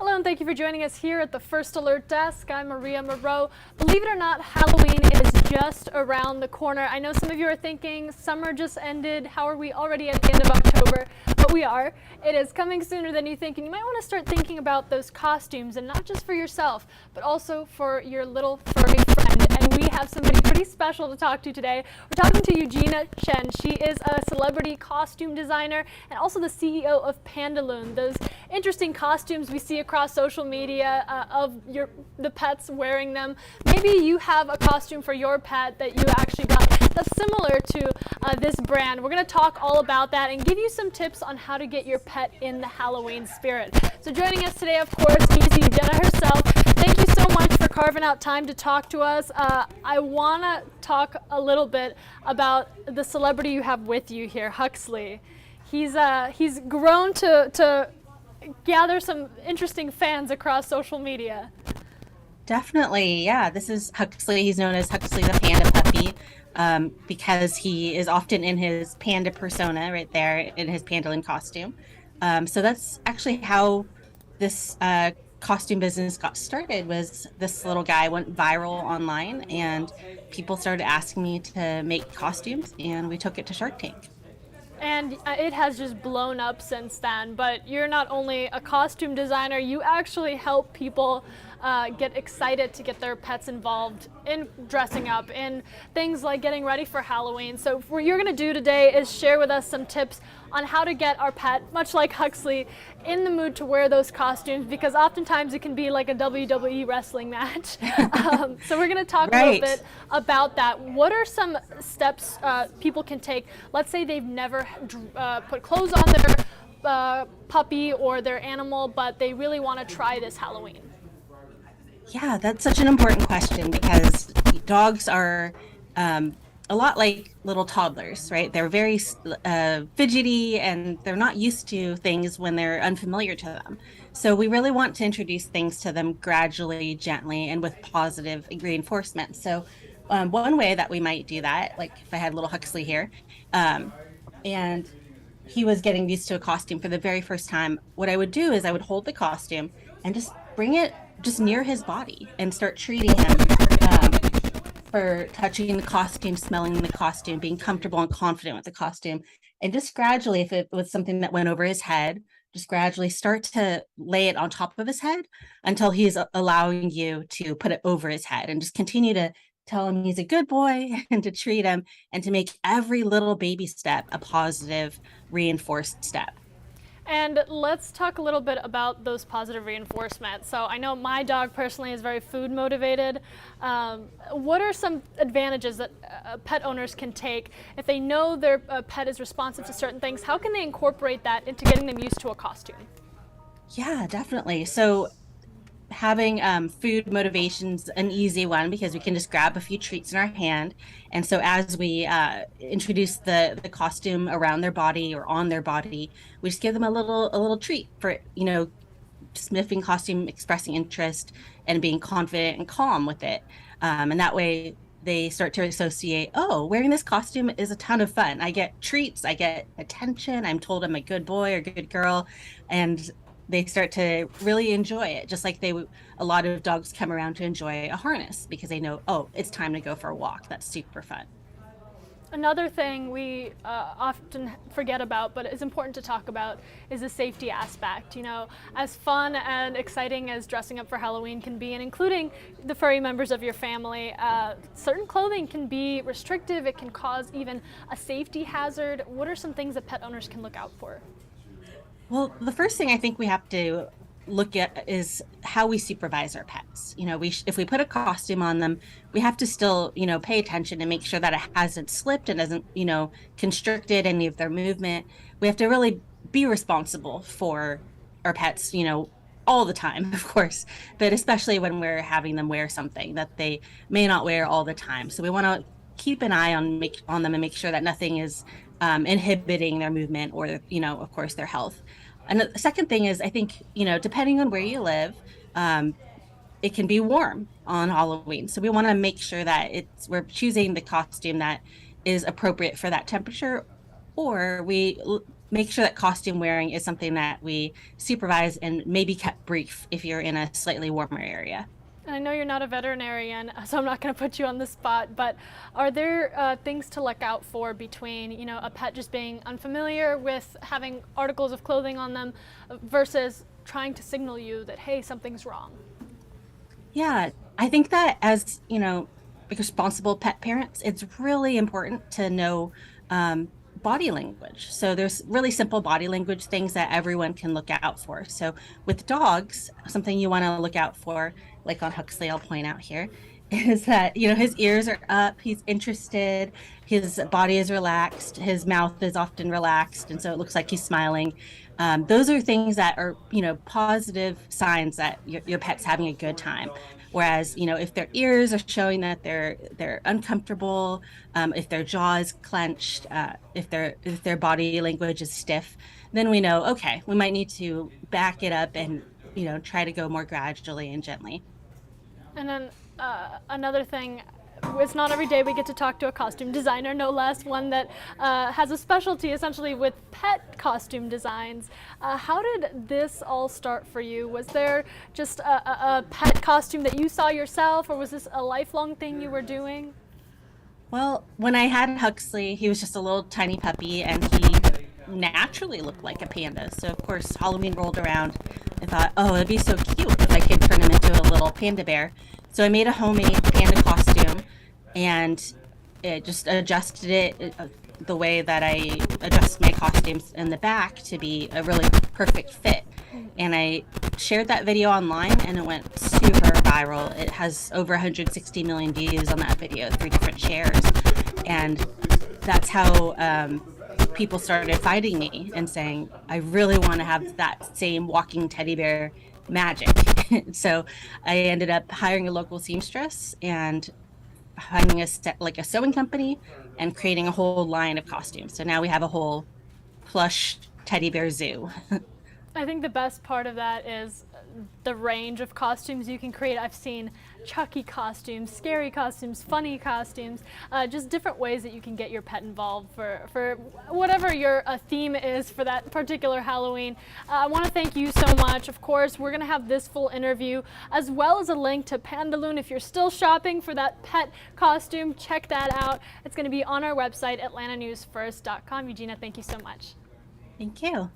Hello and thank you for joining us here at the First Alert Desk. I'm Maria Moreau. Believe it or not, Halloween is just around the corner. I know some of you are thinking summer just ended. How are we already at the end of October? But we are. It is coming sooner than you think, and you might want to start thinking about those costumes, and not just for yourself, but also for your little furry friend. And we have somebody pretty special to talk to today. We're talking to Eugenia Chen. She is a celebrity costume designer and also the CEO of Pandaloon, those interesting costumes we see across social media of the pets wearing them. Maybe you have a costume for your pet that you actually got that's similar to this brand. We're going to talk all about that and give you some tips on how to get your pet in the Halloween spirit. So joining us today, of course, is Eugenia herself. Thank you so much for carving out time to talk to us. I want to talk a little bit about the celebrity you have with you here, Huxley. He's grown to gather some interesting fans across social media. Definitely, yeah. This is Huxley. He's known as Huxley the Panda Puppy because he is often in his panda persona right there in his Pandalin costume. So that's actually how this costume business got started. Was this little guy went viral online and people started asking me to make costumes, and we took it to Shark Tank. And it has just blown up since then. But you're not only a costume designer, you actually help people get excited to get their pets involved in dressing up, in things like getting ready for Halloween. So what you're going to do today is share with us some tips on how to get our pet, much like Huxley, in the mood to wear those costumes, because oftentimes it can be like a WWE wrestling match. So we're going to talk a little bit about that. What are some steps people can take? Let's say they've never put clothes on their puppy or their animal, but they really want to try this Halloween. Yeah, that's such an important question because dogs are a lot like little toddlers, right? They're very fidgety and they're not used to things when they're unfamiliar to them. So we really want to introduce things to them gradually, gently, and with positive reinforcement. So one way that we might do that, like if I had little Huxley here, and he was getting used to a costume for the very first time, what I would do is I would hold the costume and just bring it just near his body and start treating him for touching the costume, smelling the costume, being comfortable and confident with the costume. And just gradually, if it was something that went over his head, just gradually start to lay it on top of his head until he's allowing you to put it over his head, and just continue to tell him he's a good boy and to treat him and to make every little baby step a positive reinforced step. And let's talk a little bit about those positive reinforcements. So I know my dog personally is very food motivated. What are some advantages that pet owners can take if they know their pet is responsive to certain things? How can they incorporate that into getting them used to a costume? Yeah, definitely. So having food motivations an easy one because we can just grab a few treats in our hand, and so as we introduce the costume around their body or on their body, we just give them a little treat for sniffing costume, expressing interest, and being confident and calm with it, and that way they start to associate, oh, wearing this costume is a ton of fun. I get treats, I get attention, I'm told I'm a good boy or good girl, and they start to really enjoy it, just like a lot of dogs come around to enjoy a harness because they know, oh, it's time to go for a walk. That's super fun. Another thing we often forget about, but is important to talk about, is the safety aspect. You know, as fun and exciting as dressing up for Halloween can be, and including the furry members of your family, certain clothing can be restrictive. It can cause even a safety hazard. What are some things that pet owners can look out for? Well, the first thing I think we have to look at is how we supervise our pets. If we put a costume on them, we have to still, pay attention and make sure that it hasn't slipped and doesn't, constricted any of their movement. We have to really be responsible for our pets, all the time, of course, but especially when we're having them wear something that they may not wear all the time. So we want to keep an eye on them and make sure that nothing is inhibiting their movement or, of course, their health. And the second thing is, I think, depending on where you live, it can be warm on Halloween. So we want to make sure that we're choosing the costume that is appropriate for that temperature, or we make sure that costume wearing is something that we supervise and maybe kept brief if you're in a slightly warmer area. And I know you're not a veterinarian, so I'm not going to put you on the spot, but are there things to look out for between, a pet just being unfamiliar with having articles of clothing on them versus trying to signal you that, hey, something's wrong? Yeah, I think that as, like responsible pet parents, it's really important to know body language. So there's really simple body language things that everyone can look out for. So with dogs, something you want to look out for, like on Huxley, I'll point out here, is that, his ears are up, he's interested, his body is relaxed, his mouth is often relaxed, and so it looks like he's smiling. Those are things that are, positive signs that your pet's having a good time. Whereas, if their ears are showing that they're uncomfortable, if their jaw is clenched, if their body language is stiff, then we know, okay, we might need to back it up and try to go more gradually and gently. And then another thing, it's not every day we get to talk to a costume designer, no less, one that has a specialty essentially with pet costume designs. How did this all start for you? Was there just a pet costume that you saw yourself, or was this a lifelong thing you were doing? Well, when I had Huxley, he was just a little tiny puppy and he naturally looked like a panda. So, of course, Halloween rolled around. I thought, oh, it'd be so cute if I could turn him into a little panda bear. So I made a homemade panda costume and it just adjusted it the way that I adjust my costumes in the back to be a really perfect fit. And I shared that video online and it went super viral. It has over 160 million views on that video, 3 different shares. And that's how people started finding me and saying, I really want to have that same walking teddy bear magic. So I ended up hiring a local seamstress and finding like a sewing company and creating a whole line of costumes. So now we have a whole plush teddy bear zoo. I think the best part of that is the range of costumes you can create. I've seen Chucky costumes, scary costumes, funny costumes, just different ways that you can get your pet involved for whatever your theme is for that particular Halloween. I want to thank you so much. Of course, we're going to have this full interview as well as a link to Pandaloon. If you're still shopping for that pet costume, check that out. It's going to be on our website, atlantanewsfirst.com. Eugenia, thank you so much. Thank you.